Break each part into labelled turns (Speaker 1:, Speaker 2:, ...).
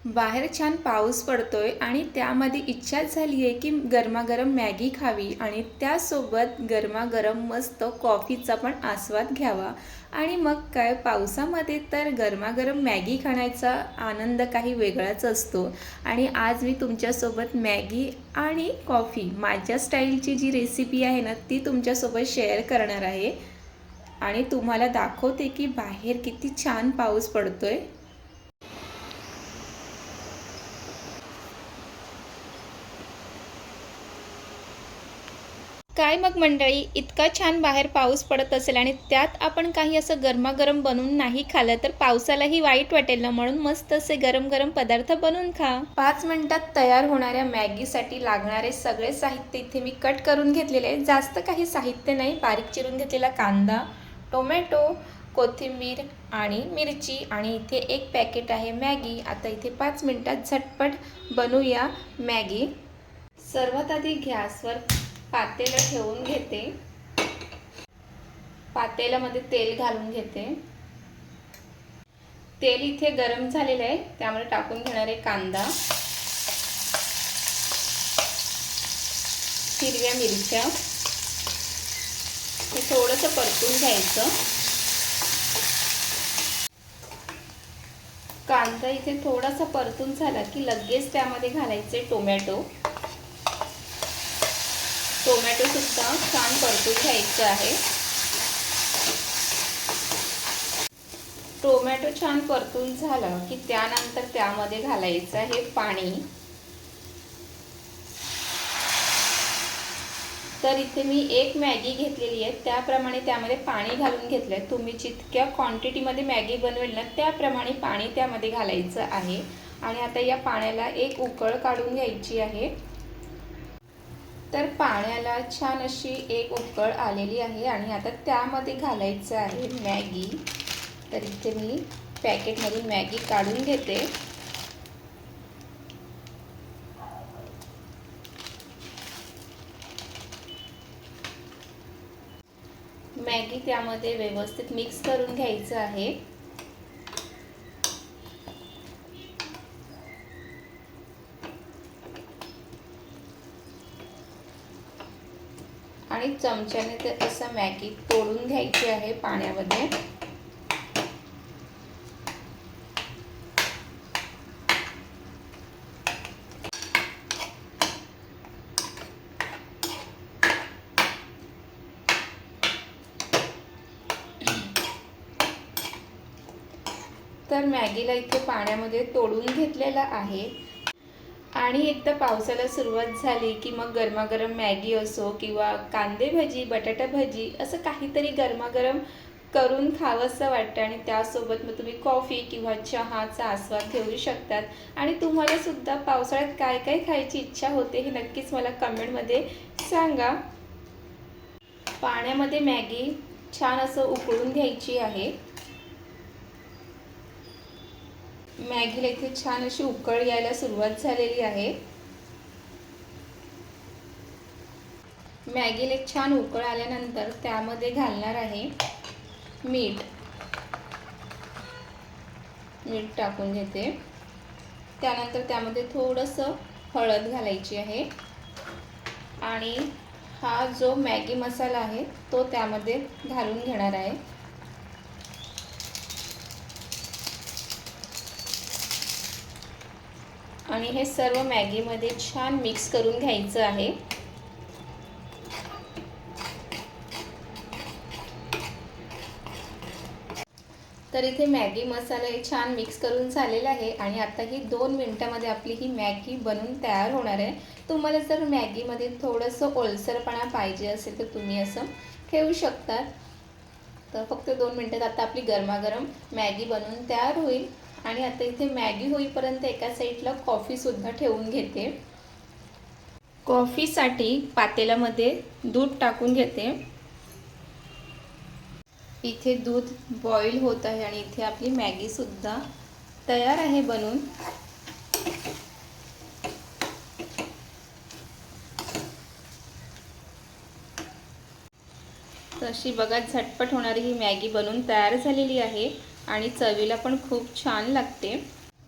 Speaker 1: बाहेर छान पाऊस पडतोय आणि त्यामध्ये इच्छा झाली आहे की गरमागरम मॅगी खावी आणि त्यासोबत गरमागरम मस्त कॉफीचा पण आस्वाद घ्यावा. आणि मग काय, पावसामध्ये तर गरमागरम मॅगी खाण्याचा आनंद काही वेगळाच असतो. आणि आज मी तुमच्यासोबत मॅगी आणि कॉफी माझ्या स्टाईलची जी रेसिपी आहे ना, ती तुमच्यासोबत शेअर करणार आहे. आणि तुम्हाला दाखवते की बाहेर किती छान पाऊस पडतोय. काय मग मंडळी, इतका छान बाहेर पाऊस पडत असेल आणि त्यात आपण काही असं गरमागरम बनवून नाही खाल्लं तर पावसालाही वाईट वाटेल ना. म्हणून मस्त असे गरम गरम पदार्थ बनवून खा. 5 मिनिटात तयार होणाऱ्या मॅगीसाठी लागणारे सगळे साहित्य इथे मी कट करून घेतलेले आहे. जास्त काही साहित्य नाही. बारीक चिरून घेतलेला कांदा, टोमॅटो, कोथिंबीर आणि मिरची आणि इथे एक पॅकेट आहे मॅगी. आता इथे 5 मिनिटात झटपट बनवूया मॅगी. सर्वात आधी गॅसवर पातेलं ठेवून घेते. पातेल्यामध्ये तेल घालून घेते. तेल इथे गरम झालेलं आहे, त्यामुळे टाकून घेणार आहे कांदा, हिरव्या मिरच्या. हे थोडंसं परतून घ्यायचं. कांदा इथे थोडासा परतून झाला की लगेच त्यामध्ये घालायचे टोमॅटो. टोमॅटो सुद्धा छान परतून घ्यायचं आहे. टोमॅटो छान परतून झालं की त्यानंतर त्यामध्ये घालायचं आहे पाणी. तर इथे मी एक मॅगी घेतलेली आहे, त्याप्रमाणे त्यामध्ये पाणी घालून घेतलं आहे. तुम्ही जितक्या क्वांटिटीमध्ये मॅगी बनवेल ना, त्याप्रमाणे पाणी त्यामध्ये घालायचं आहे. आणि आता या पाण्याला एक उकळ काढून घ्यायची आहे. तर पाण्याला छान अशी एक उकळ आलेली आहे आणि आता त्यामध्ये घालायचं आहे मॅगी. तर इथे मी पॅकेटमधून मॅगी काढून घेते. मॅगी त्यामध्ये व्यवस्थित मिक्स करून घ्यायचं आहे. आणि चमच्याने ते असं मॅगी तोडून घ्यायची आहे पाण्यामध्ये. तर मॅगीला इथे पाण्यामध्ये तोडून घेतलेला आहे. आणि एकदा पावसाला सुरुवात झाली की मग गरमागरम मॅगी असो किंवा कांदे भजी, बटाटा भजी असं काहीतरी गरमागरम करून खावंसं वाटतं. आणि त्यासोबत मग तुम्ही कॉफी किंवा चहाचा आस्वाद घेऊ शकतात. आणि तुम्हाला सुद्धा पावसाळ्यात काय काय खायची इच्छा होते हे नक्कीच मला कमेंटमध्ये सांगा. पाण्यामध्ये मॅगी छान असं उकळून घ्यायची आहे. मॅगीला इथे छान अशी उकळ यायला सुरुवात झालेली आहे. मॅगीला एक छान उकळ आल्यानंतर त्यामध्ये घालणार आहे मीठ. मीठ टाकून घेते. त्यानंतर त्यामध्ये थोडंसं हळद घालायची आहे. आणि हा जो मॅगी मसाला आहे तो त्यामध्ये घालून घेणार आहे. आणि हे सर्व मॅगीमध्ये छान मिक्स करून घ्यायचं आहे. तर इथे मॅगी मसाला हे छान मिक्स करून झालेला आहे. आणि आता ही 2 मिनिटांमध्ये आपली ही मॅगी बनून तयार होणार आहे. तुम्हाला जर मॅगीमध्ये थोडंसं ओलसरपणा पाहिजे असेल तर तुम्ही असं ठेवू शकता. तर फक्त 2 मिनिटात आता आपली गरमागरम मॅगी बनवून तयार होईल. आणि आता इथे मॅगी होईपर्यंत एका साईडला कॉफीसुद्धा ठेवून घेते. कॉफीसाठी पातेल्यामध्ये दूध टाकून घेते. इथे दूध बॉईल होत आहे आणि इथे आपली मॅगीसुद्धा तयार आहे बनून. तशी बघा झटपट होणारी ही मॅगी बनून तयार झालेली आहे आणि चवीला पण खूप छान लागते.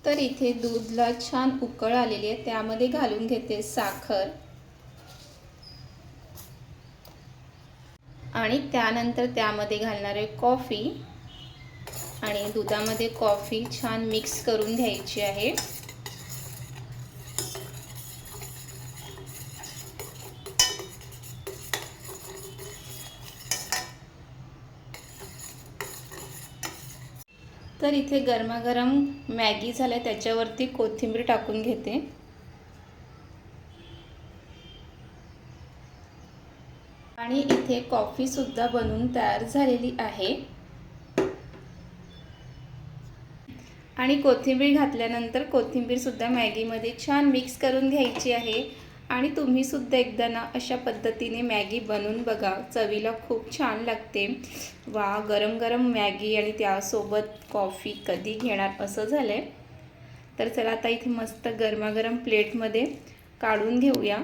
Speaker 1: तर इथे दूधला छान उकळ आलेली आहे, त्यामध्ये घालून घेते साखर आणि त्यानंतर त्यामध्ये घालणार आहे कॉफी आणि दुधामध्ये कॉफी छान मिक्स करून घ्यायची आहे। तर इथे गरमागरम मॅगी झाले, त्याच्यावरती कोथिंबीर टाकून घेते आणि इथे कॉफी सुद्धा बनवून तयार झालेली आहे आणि कोथिंबीर घातल्यानंतर कोथिंबीर सुद्धा मॅगीमध्ये छान मिक्स करून घ्यायची आहे। आणि तुम्ही सुद्धा एकदा ना अशा पद्धतीने मॅगी बनवून बघा, चवीला खूप छान लागते। वा, गरम गरम मॅगी आणि त्यासोबत कॉफी कधी घेणार असं झालंय। तर चला आता इथे मस्त गरमागरम प्लेटमध्ये काढून घेऊया।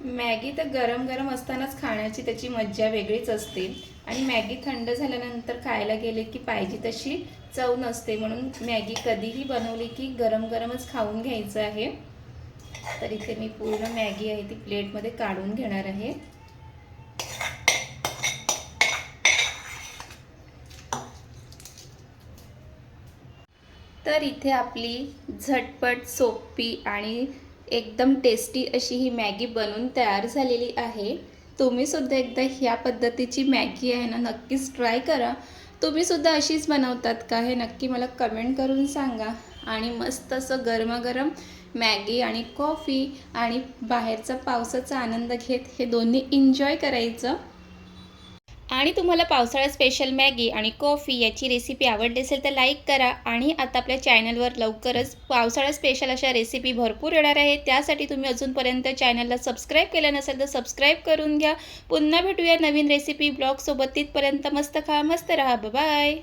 Speaker 1: मॅगी तर गरम गरम असतानाच खाण्याची त्याची मज्जा वेगळीच असते आणि मॅगी थंड झाल्यानंतर खायला गेले की पाहिजे तशी चव नसते, म्हणून मॅगी कधीही बनवली की गरम गरमच खाऊन घ्यायचं आहे। तर इथे मी पूर्ण मॅगी आहे ती प्लेटमध्ये काढून घेणार आहे। तर इथे आपली झटपट सोपी आणि एकदम टेस्टी अशी ही मॅगी बनवून तयार झालेली आहे। तुम्ही सुद्धा एकदा ह्या पद्धतीची मॅगी आहे ना नक्कीच ट्राय करा। तुम्ही सुद्धा अशीच बनवतात का हे नक्की मला कमेंट करून सांगा। आणि मस्त असं गरमागरम मॅगी आणि कॉफी आणि बाहेरचा पावसाचा आनंद घेत हे दोन्ही एन्जॉय करायचं। आणि तुम्हाला पावसाळा स्पेशल मॅगी आणि कॉफी याची रेसिपी आवडली असेल तर लाईक करा। आणि आता आपल्या चॅनलवर लवकरच पावसाळा स्पेशल अशा रेसिपी भरपूर येणार आहे, त्यासाठी तुम्ही अजूनपर्यंत चॅनलला सबस्क्राईब केलं नसेल तर सबस्क्राईब करून घ्या। पुन्हा भेटूया नवीन रेसिपी ब्लॉगसोबत, तिथपर्यंत मस्त खा, मस्त राहा, बाय।